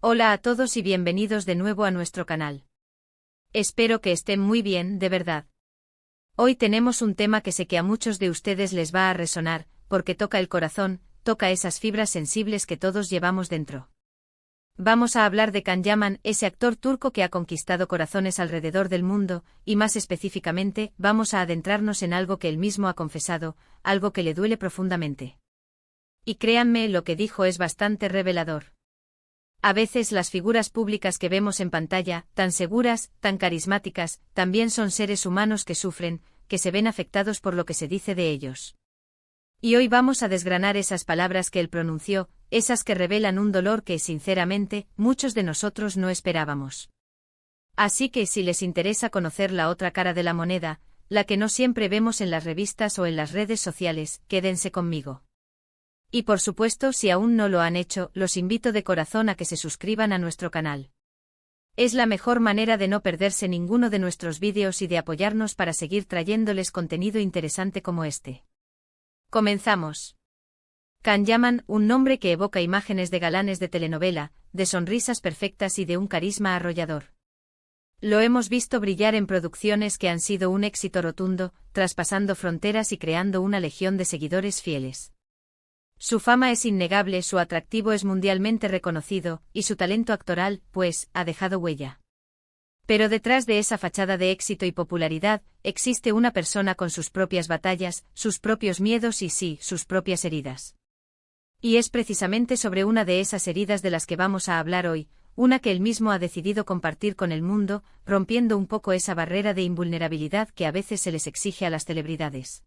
Hola a todos y bienvenidos de nuevo a nuestro canal. Espero que estén muy bien, de verdad. Hoy tenemos un tema que sé que a muchos de ustedes les va a resonar, porque toca el corazón, toca esas fibras sensibles que todos llevamos dentro. Vamos a hablar de Can Yaman, ese actor turco que ha conquistado corazones alrededor del mundo, y más específicamente, vamos a adentrarnos en algo que él mismo ha confesado, algo que le duele profundamente. Y créanme, lo que dijo es bastante revelador. A veces las figuras públicas que vemos en pantalla, tan seguras, tan carismáticas, también son seres humanos que sufren, que se ven afectados por lo que se dice de ellos. Y hoy vamos a desgranar esas palabras que él pronunció, esas que revelan un dolor que, sinceramente, muchos de nosotros no esperábamos. Así que si les interesa conocer la otra cara de la moneda, la que no siempre vemos en las revistas o en las redes sociales, quédense conmigo. Y por supuesto, si aún no lo han hecho, los invito de corazón a que se suscriban a nuestro canal. Es la mejor manera de no perderse ninguno de nuestros vídeos y de apoyarnos para seguir trayéndoles contenido interesante como este. Comenzamos. Can Yaman, un nombre que evoca imágenes de galanes de telenovela, de sonrisas perfectas y de un carisma arrollador. Lo hemos visto brillar en producciones que han sido un éxito rotundo, traspasando fronteras y creando una legión de seguidores fieles. Su fama es innegable, su atractivo es mundialmente reconocido, y su talento actoral, pues, ha dejado huella. Pero detrás de esa fachada de éxito y popularidad, existe una persona con sus propias batallas, sus propios miedos y sí, sus propias heridas. Y es precisamente sobre una de esas heridas de las que vamos a hablar hoy, una que él mismo ha decidido compartir con el mundo, rompiendo un poco esa barrera de invulnerabilidad que a veces se les exige a las celebridades.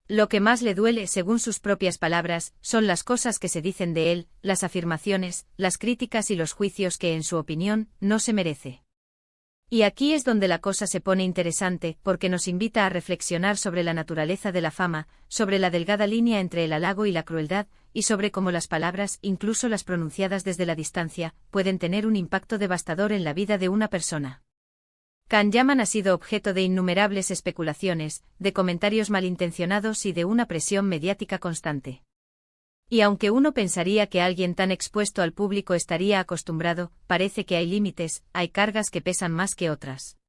Lo que más le duele, según sus propias palabras, son las cosas que se dicen de él, las afirmaciones, las críticas y los juicios que, en su opinión, no se merece. Y aquí es donde la cosa se pone interesante, porque nos invita a reflexionar sobre la naturaleza de la fama, sobre la delgada línea entre el halago y la crueldad, y sobre cómo las palabras, incluso las pronunciadas desde la distancia, pueden tener un impacto devastador en la vida de una persona. Can Yaman ha sido objeto de innumerables especulaciones, de comentarios malintencionados y de una presión mediática constante. Y aunque uno pensaría que alguien tan expuesto al público estaría acostumbrado, parece que hay límites, hay cargas que pesan más que otras.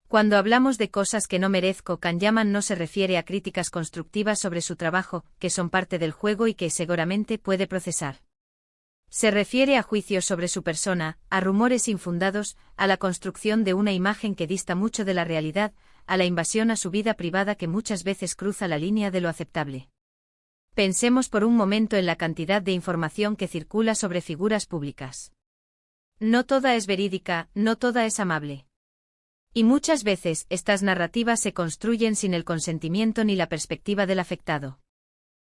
Cuando hablamos de cosas que no merezco, Can Yaman no se refiere a críticas constructivas sobre su trabajo, que son parte del juego y que seguramente puede procesar. Se refiere a juicios sobre su persona, a rumores infundados, a la construcción de una imagen que dista mucho de la realidad, a la invasión a su vida privada que muchas veces cruza la línea de lo aceptable. Pensemos por un momento en la cantidad de información que circula sobre figuras públicas. No toda es verídica, no toda es amable. Y muchas veces estas narrativas se construyen sin el consentimiento ni la perspectiva del afectado.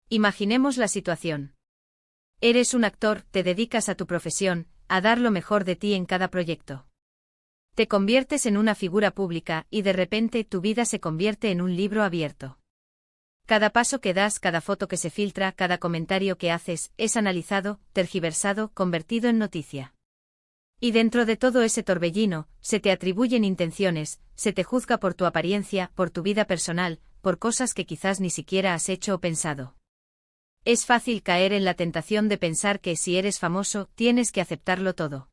Imaginemos la situación. Eres un actor, te dedicas a tu profesión, a dar lo mejor de ti en cada proyecto. Te conviertes en una figura pública y de repente tu vida se convierte en un libro abierto. Cada paso que das, cada foto que se filtra, cada comentario que haces, es analizado, tergiversado, convertido en noticia. Y dentro de todo ese torbellino, se te atribuyen intenciones, se te juzga por tu apariencia, por tu vida personal, por cosas que quizás ni siquiera has hecho o pensado. Es fácil caer en la tentación de pensar que si eres famoso, tienes que aceptarlo todo.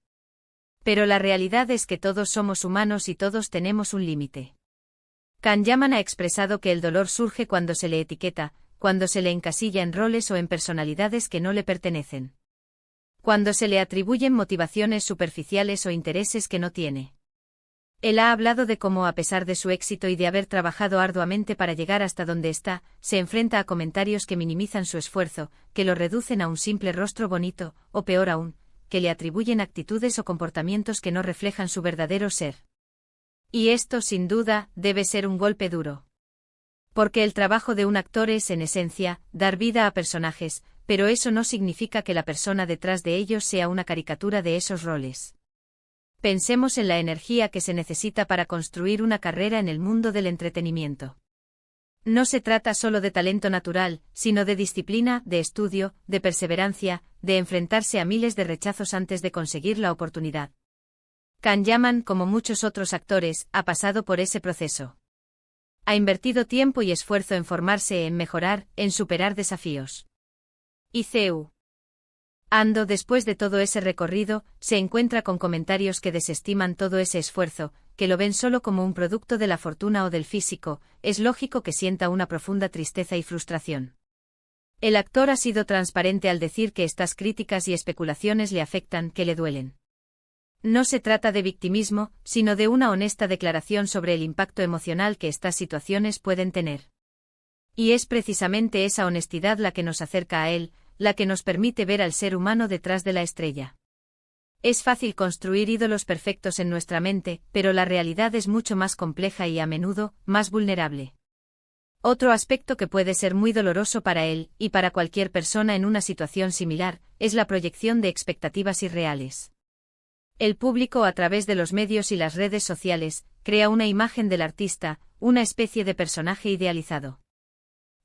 Pero la realidad es que todos somos humanos y todos tenemos un límite. Can Yaman ha expresado que el dolor surge cuando se le etiqueta, cuando se le encasilla en roles o en personalidades que no le pertenecen. Cuando se le atribuyen motivaciones superficiales o intereses que no tiene. Él ha hablado de cómo, a pesar de su éxito y de haber trabajado arduamente para llegar hasta donde está, se enfrenta a comentarios que minimizan su esfuerzo, que lo reducen a un simple rostro bonito, o peor aún, que le atribuyen actitudes o comportamientos que no reflejan su verdadero ser. Y esto, sin duda, debe ser un golpe duro. Porque el trabajo de un actor es, en esencia, dar vida a personajes, pero eso no significa que la persona detrás de ellos sea una caricatura de esos roles. Pensemos en la energía que se necesita para construir una carrera en el mundo del entretenimiento. No se trata solo de talento natural, sino de disciplina, de estudio, de perseverancia, de enfrentarse a miles de rechazos antes de conseguir la oportunidad. Can Yaman, como muchos otros actores, ha pasado por ese proceso. Ha invertido tiempo y esfuerzo en formarse, en mejorar, en superar desafíos. ICU. Ando, después de todo ese recorrido, se encuentra con comentarios que desestiman todo ese esfuerzo, que lo ven solo como un producto de la fortuna o del físico. Es lógico que sienta una profunda tristeza y frustración. El actor ha sido transparente al decir que estas críticas y especulaciones le afectan, que le duelen. No se trata de victimismo, sino de una honesta declaración sobre el impacto emocional que estas situaciones pueden tener. Y es precisamente esa honestidad la que nos acerca a él, la que nos permite ver al ser humano detrás de la estrella. Es fácil construir ídolos perfectos en nuestra mente, pero la realidad es mucho más compleja y a menudo, más vulnerable. Otro aspecto que puede ser muy doloroso para él, y para cualquier persona en una situación similar, es la proyección de expectativas irreales. El público, a través de los medios y las redes sociales, crea una imagen del artista, una especie de personaje idealizado.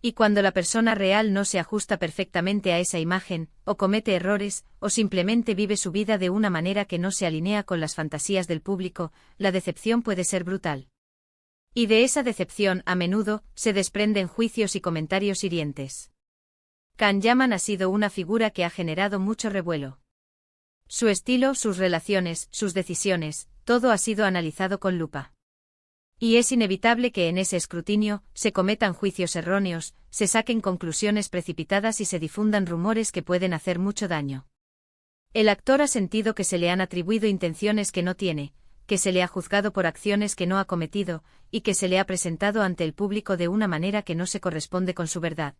Y cuando la persona real no se ajusta perfectamente a esa imagen, o comete errores, o simplemente vive su vida de una manera que no se alinea con las fantasías del público, la decepción puede ser brutal. Y de esa decepción, a menudo, se desprenden juicios y comentarios hirientes. Can Yaman ha sido una figura que ha generado mucho revuelo. Su estilo, sus relaciones, sus decisiones, todo ha sido analizado con lupa. Y es inevitable que en ese escrutinio se cometan juicios erróneos, se saquen conclusiones precipitadas y se difundan rumores que pueden hacer mucho daño. El actor ha sentido que se le han atribuido intenciones que no tiene, que se le ha juzgado por acciones que no ha cometido, y que se le ha presentado ante el público de una manera que no se corresponde con su verdad.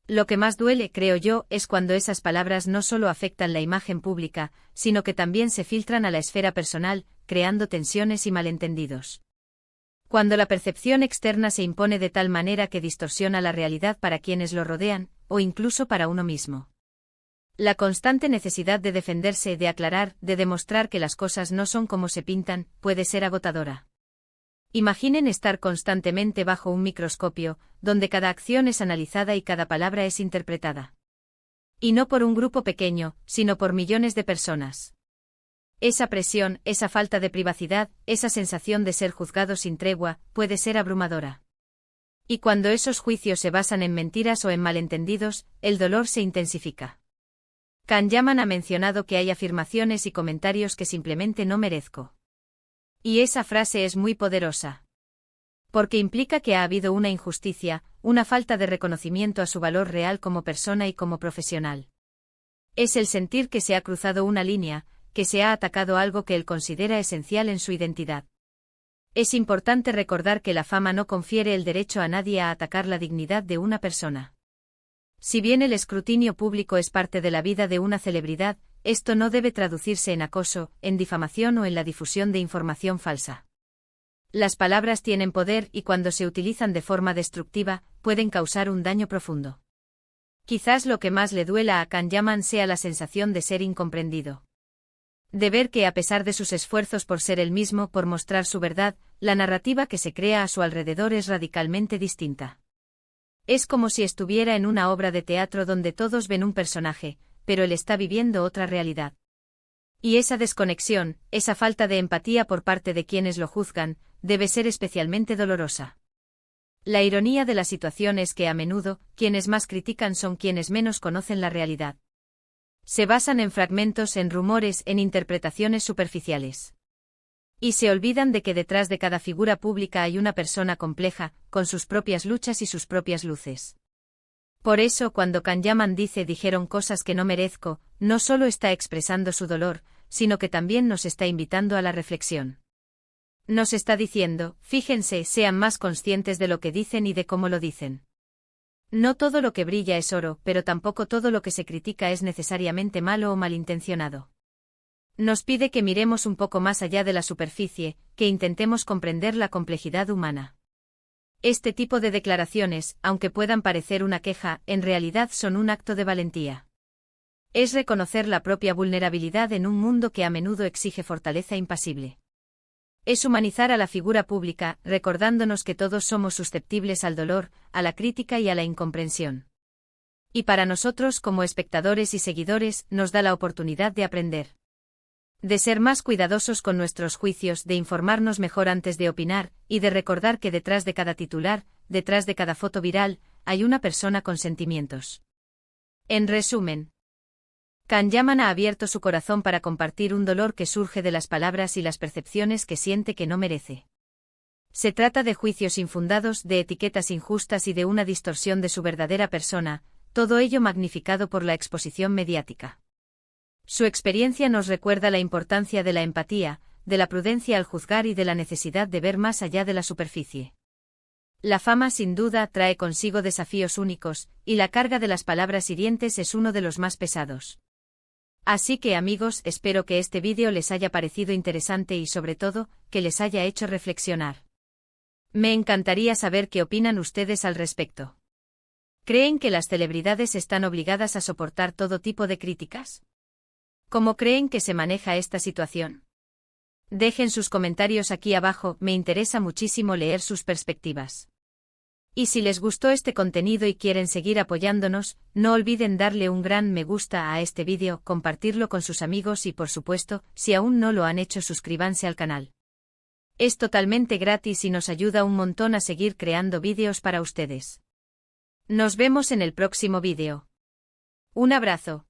Lo que más duele, creo yo, es cuando esas palabras no solo afectan la imagen pública, sino que también se filtran a la esfera personal, creando tensiones y malentendidos. Cuando la percepción externa se impone de tal manera que distorsiona la realidad para quienes lo rodean, o incluso para uno mismo. La constante necesidad de defenderse, de aclarar, de demostrar que las cosas no son como se pintan, puede ser agotadora. Imaginen estar constantemente bajo un microscopio, donde cada acción es analizada y cada palabra es interpretada. Y no por un grupo pequeño, sino por millones de personas. Esa presión, esa falta de privacidad, esa sensación de ser juzgado sin tregua, puede ser abrumadora. Y cuando esos juicios se basan en mentiras o en malentendidos, el dolor se intensifica. Can Yaman ha mencionado que hay afirmaciones y comentarios que simplemente no merezco. Y esa frase es muy poderosa. Porque implica que ha habido una injusticia, una falta de reconocimiento a su valor real como persona y como profesional. Es el sentir que se ha cruzado una línea, que se ha atacado algo que él considera esencial en su identidad. Es importante recordar que la fama no confiere el derecho a nadie a atacar la dignidad de una persona. Si bien el escrutinio público es parte de la vida de una celebridad, esto no debe traducirse en acoso, en difamación o en la difusión de información falsa. Las palabras tienen poder y cuando se utilizan de forma destructiva, pueden causar un daño profundo. Quizás lo que más le duela a Can Yaman sea la sensación de ser incomprendido. De ver que a pesar de sus esfuerzos por ser él mismo, por mostrar su verdad, la narrativa que se crea a su alrededor es radicalmente distinta. Es como si estuviera en una obra de teatro donde todos ven un personaje, pero él está viviendo otra realidad. Y esa desconexión, esa falta de empatía por parte de quienes lo juzgan, debe ser especialmente dolorosa. La ironía de la situación es que a menudo, quienes más critican son quienes menos conocen la realidad. Se basan en fragmentos, en rumores, en interpretaciones superficiales. Y se olvidan de que detrás de cada figura pública hay una persona compleja, con sus propias luchas y sus propias luces. Por eso cuando Can Yaman dijeron cosas que no merezco, no solo está expresando su dolor, sino que también nos está invitando a la reflexión. Nos está diciendo, fíjense, sean más conscientes de lo que dicen y de cómo lo dicen. No todo lo que brilla es oro, pero tampoco todo lo que se critica es necesariamente malo o malintencionado. Nos pide que miremos un poco más allá de la superficie, que intentemos comprender la complejidad humana. Este tipo de declaraciones, aunque puedan parecer una queja, en realidad son un acto de valentía. Es reconocer la propia vulnerabilidad en un mundo que a menudo exige fortaleza impasible. Es humanizar a la figura pública, recordándonos que todos somos susceptibles al dolor, a la crítica y a la incomprensión. Y para nosotros como espectadores y seguidores, nos da la oportunidad de aprender. De ser más cuidadosos con nuestros juicios, de informarnos mejor antes de opinar, y de recordar que detrás de cada titular, detrás de cada foto viral, hay una persona con sentimientos. En resumen, Can Yaman ha abierto su corazón para compartir un dolor que surge de las palabras y las percepciones que siente que no merece. Se trata de juicios infundados, de etiquetas injustas y de una distorsión de su verdadera persona, todo ello magnificado por la exposición mediática. Su experiencia nos recuerda la importancia de la empatía, de la prudencia al juzgar y de la necesidad de ver más allá de la superficie. La fama sin duda trae consigo desafíos únicos, y la carga de las palabras hirientes es uno de los más pesados. Así que amigos, espero que este vídeo les haya parecido interesante y sobre todo, que les haya hecho reflexionar. Me encantaría saber qué opinan ustedes al respecto. ¿Creen que las celebridades están obligadas a soportar todo tipo de críticas? ¿Cómo creen que se maneja esta situación? Dejen sus comentarios aquí abajo, me interesa muchísimo leer sus perspectivas. Y si les gustó este contenido y quieren seguir apoyándonos, no olviden darle un gran me gusta a este vídeo, compartirlo con sus amigos y por supuesto, si aún no lo han hecho, suscríbanse al canal. Es totalmente gratis y nos ayuda un montón a seguir creando vídeos para ustedes. Nos vemos en el próximo vídeo. Un abrazo.